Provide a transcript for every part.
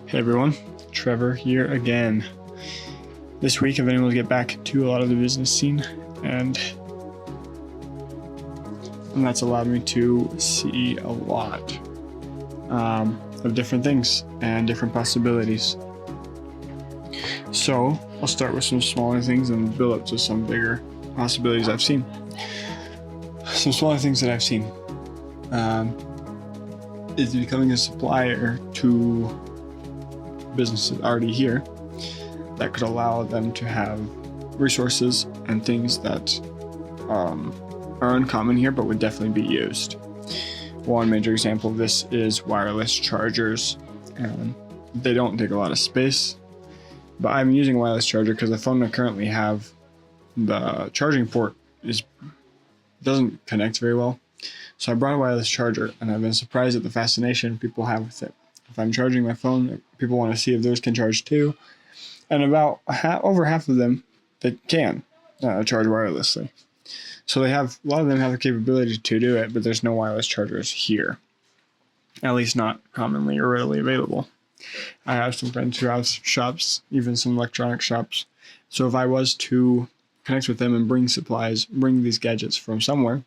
Hey everyone, Trevor here again. This week I've been able to get back to a lot of the business scene and that's allowed me to see a lot of different things and different possibilities. So I'll start with some smaller things and build up to some bigger possibilities I've seen. Some smaller things that I've seen is becoming a supplier to businesses already here that could allow them to have resources and things that are uncommon here but would definitely be used. One major example of this is wireless chargers. They don't take a lot of space, but I'm using a wireless charger because the phone I currently have, the charging port doesn't connect very well. So I brought a wireless charger and I've been surprised at the fascination people have with it. If I'm charging my phone, people want to see if theirs can charge too. And about over half of them, they can charge wirelessly. So a lot of them have the capability to do it, but there's no wireless chargers here. At least not commonly or readily available. I have some friends who have shops, even some electronic shops. So if I was to connect with them and bring these gadgets from somewhere,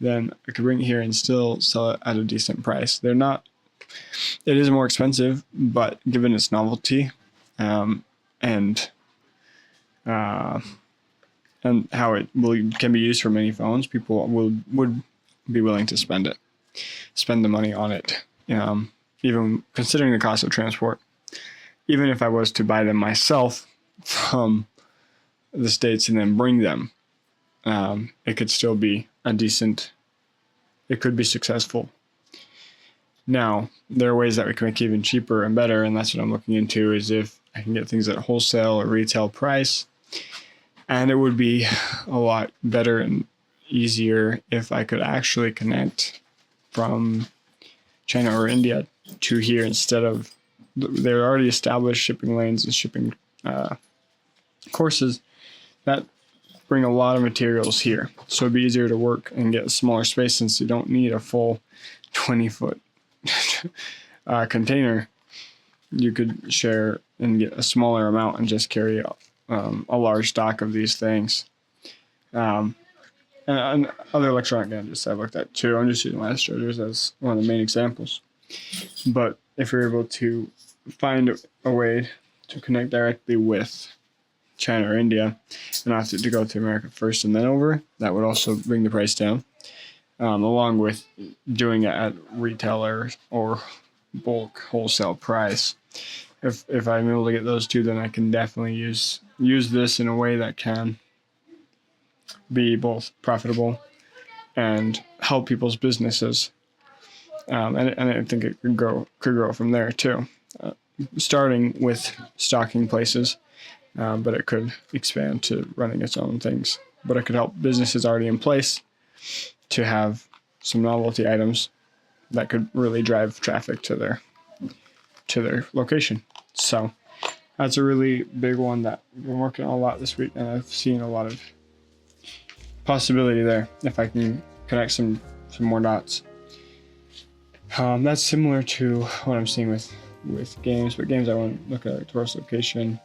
then I could bring it here and still sell it at a decent price. It is more expensive, but given its novelty, and how it can be used for many phones, people would be willing to spend the money on it, even considering the cost of transport. Even if I was to buy them myself from the States and then bring them, it could still be it could be successful. Now, there are ways that we can make it even cheaper and better, and that's what I'm looking into, is if I can get things at wholesale or retail price. And it would be a lot better and easier if I could actually connect from China or India to here instead of, there are already established shipping lanes and shipping courses that bring a lot of materials here. So it'd be easier to work and get a smaller space since you don't need a full 20-foot container. You could share and get a smaller amount and just carry a large stock of these things. And other electronic gadgets I've looked at too. I'm just using wireless chargers as one of the main examples. But if you're able to find a way to connect directly with China or India and not have to go to America first and then over, that would also bring the price down, along with doing it at retailer or bulk wholesale price. If I'm able to get those two, then I can definitely use this in a way that can be both profitable and help people's businesses. And I think it could grow from there too, starting with stocking places, but it could expand to running its own things. But it could help businesses already in place to have some novelty items that could really drive traffic to their location. So that's a really big one that I've been working on a lot this week, and I've seen a lot of possibility there if I can connect some more dots. That's similar to what I'm seeing with games, but games I want to look at a tourist location,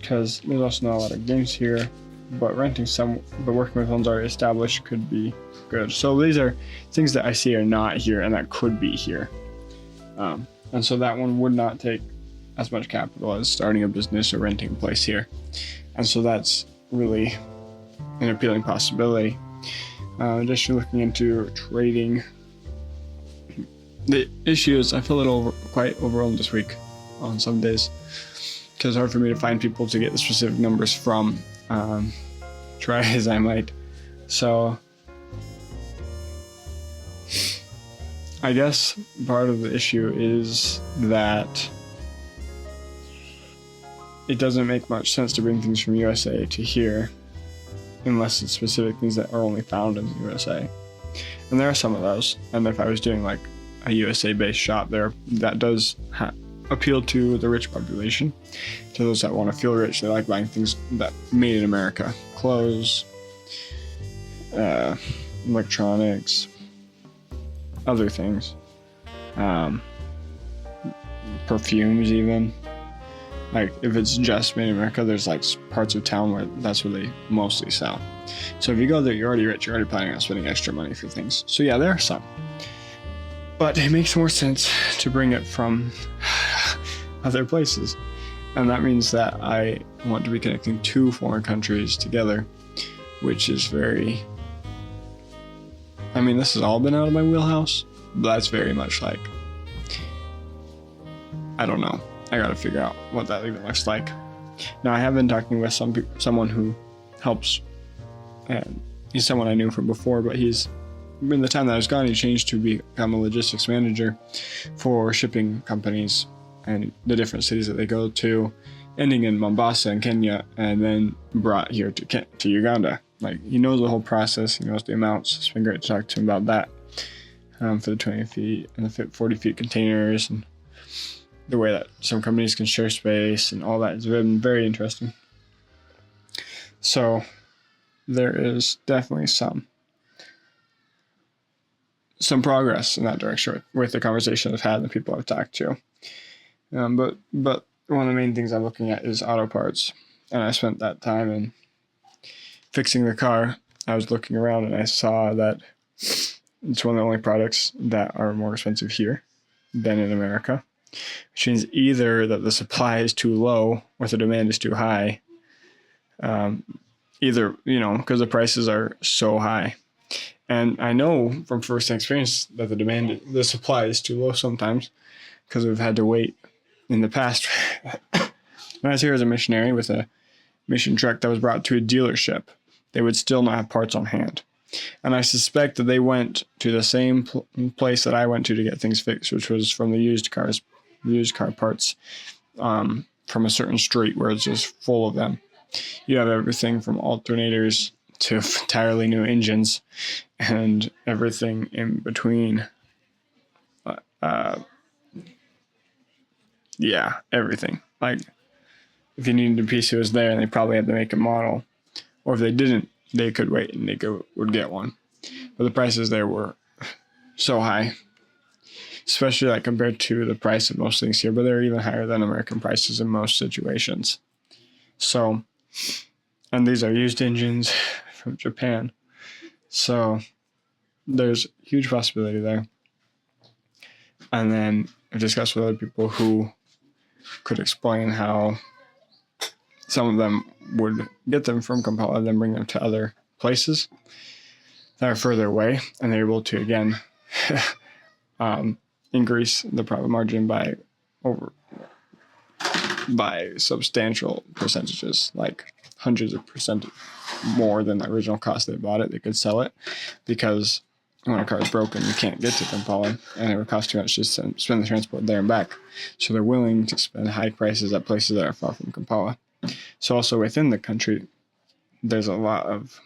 because there's also not a lot of games here, but working with ones already established could be good. So these are things that I see are not here and that could be here. And so that one would not take as much capital as starting a business or renting a place here. And so that's really an appealing possibility. Just looking into trading. The issue is I feel a little quite overwhelmed this week on some days, because it's hard for me to find people to get the specific numbers from, try as I might. So I guess part of the issue is that it doesn't make much sense to bring things from USA to here unless it's specific things that are only found in the USA. And there are some of those. And if I was doing like a USA-based shop there, that does appeal to the rich population, to those that want to feel rich. They like buying things that made in America, clothes, electronics, other things. perfumes even. Like if it's just made in America, there's like parts of town where that's where they mostly sell. So if you go there, you're already rich, you're already planning on spending extra money for things. So yeah, there are some. But it makes more sense to bring it from other places. And that means that I want to be connecting two foreign countries together, which is very... I mean, this has all been out of my wheelhouse, but that's very much like... I don't know. I gotta figure out what that even looks like. Now, I have been talking with someone who helps, and he's someone I knew from before, but he's, in the time that I was gone, he changed to become a logistics manager for shipping companies and the different cities that they go to, ending in Mombasa in Kenya, and then brought here to Uganda. Like, he knows the whole process, he knows the amounts. It's been great to talk to him about that, for the 20 feet and the 40 feet containers, and the way that some companies can share space and all that has been very interesting. So there is definitely some progress in that direction with the conversation I've had and the people I've talked to. But one of the main things I'm looking at is auto parts. And I spent that time in fixing the car. I was looking around and I saw that it's one of the only products that are more expensive here than in America. Which means either that the supply is too low or the demand is too high. Either, because the prices are so high. And I know from first-hand experience that the supply is too low sometimes because we've had to wait in the past. When I was here as a missionary with a mission truck that was brought to a dealership, they would still not have parts on hand. And I suspect that they went to the same place that I went to get things fixed, which was from the used car parts, from a certain street where it's just full of them. You have everything from alternators to entirely new engines and everything in between. Everything. Like, if you needed a piece, it was there, and they probably had to make a model. Or if they didn't, they could wait and would get one. But the prices there were so high, especially like compared to the price of most things here, but they're even higher than American prices in most situations. So, and these are used engines from Japan. So there's huge possibility there. And then I've discussed with other people who could explain how some of them would get them from Kampala and then bring them to other places that are further away, and they're able to, again, increase the profit margin by substantial percentages, like hundreds of percent more than the original cost they bought it. They could sell it because when a car is broken, you can't get to Kampala, and it would cost too much to spend the transport there and back. So they're willing to spend high prices at places that are far from Kampala. So also within the country, there's a lot of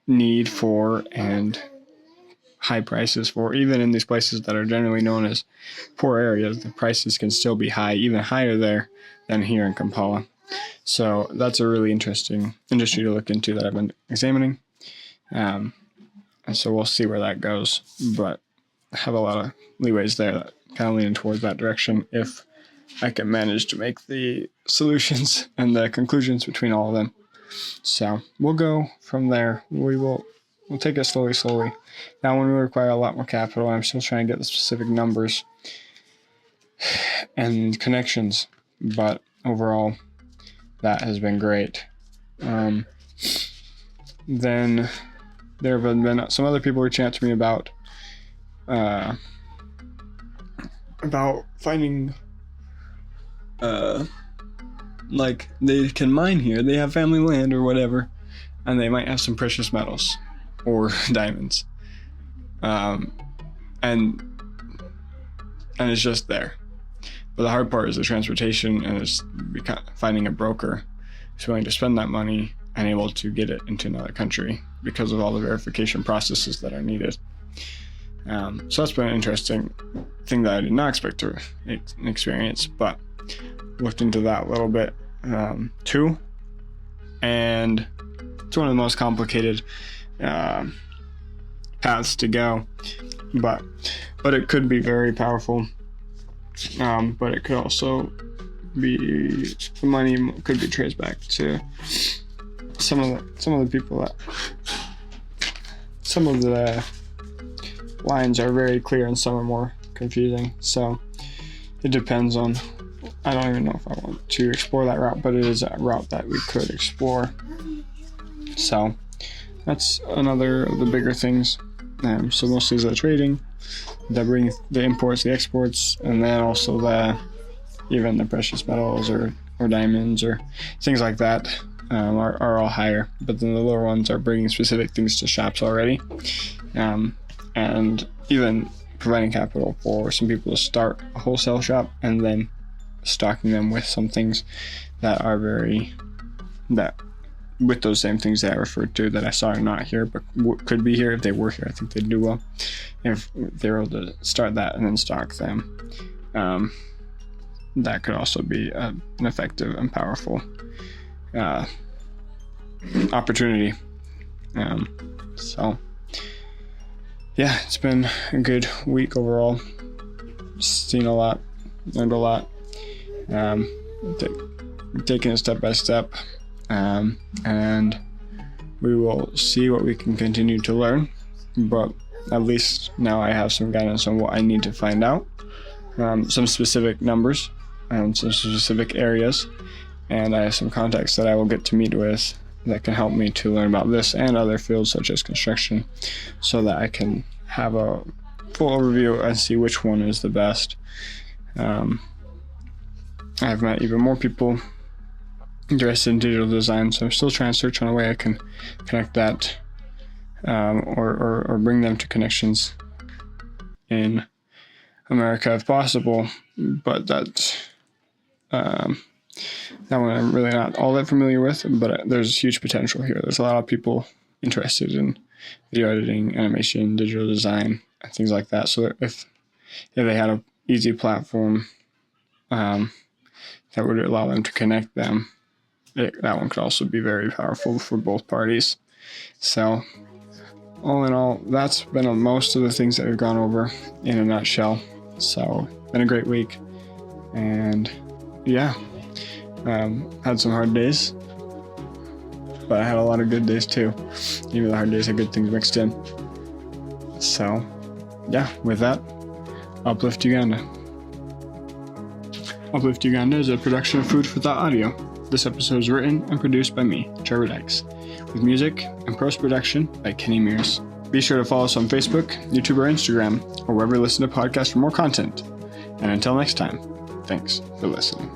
need for and high prices for, even in these places that are generally known as poor areas, the prices can still be high, even higher there than here in Kampala. So that's a really interesting industry to look into that I've been examining. And so we'll see where that goes, but I have a lot of leeways there that kind of leaning towards that direction if I can manage to make the solutions and the conclusions between all of them. So we'll go from there. We'll take it slowly. That one will require a lot more capital. I'm still trying to get the specific numbers and connections, but overall, that has been great. Then there have been some other people reaching out to me about finding, like, they can mine here. They have family land or whatever, and they might have some precious metals or diamonds, and it's just there. But the hard part is the transportation, and it's finding a broker who's willing to spend that money and able to get it into another country because of all the verification processes that are needed. So that's been an interesting thing that I did not expect to experience, but looked into that a little bit too. And it's one of the most complicated paths to go, but it could be very powerful. But it could also be, the money could be traced back to some of the people that, some of the lines are very clear and some are more confusing. So it depends on, I don't even know if I want to explore that route, but it is a route that we could explore. So that's another of the bigger things. So mostly the trading, the imports, the exports, and then also even the precious metals or diamonds or things like that are all higher. But then the lower ones are bringing specific things to shops already, and even providing capital for some people to start a wholesale shop and then stocking them with some things that are with those same things that I referred to that I saw are not here, but could be here. If they were here, I think they'd do well. If they were able to start that and then stock them, that could also be an effective and powerful opportunity. So yeah, it's been a good week overall. Seen a lot, learned a lot, taking it step by step. And we will see what we can continue to learn, but at least now I have some guidance on what I need to find out, some specific numbers, some specific areas, and I have some contacts that I will get to meet with that can help me to learn about this and other fields such as construction, so that I can have a full overview and see which one is the best. I've met even more people interested in digital design, so I'm still trying to search on a way I can connect that, or bring them to connections in America if possible. But that one I'm really not all that familiar with, but there's huge potential here. There's a lot of people interested in video editing, animation, digital design, and things like that. So if they had an easy platform that would allow them to connect them, that one could also be very powerful for both parties. So all in all, that's been most of the things that we've gone over in a nutshell. So been a great week, and yeah, had some hard days, but I had a lot of good days too. Even the hard days had good things mixed in. So yeah, with that, Uplift Uganda. Uplift Uganda is a production of Food for Thought Audio. This episode is written and produced by me, Trevor Dyches, with music and post-production by Kenny Mears. Be sure to follow us on Facebook, YouTube, or Instagram, or wherever you listen to podcasts for more content. And until next time, thanks for listening.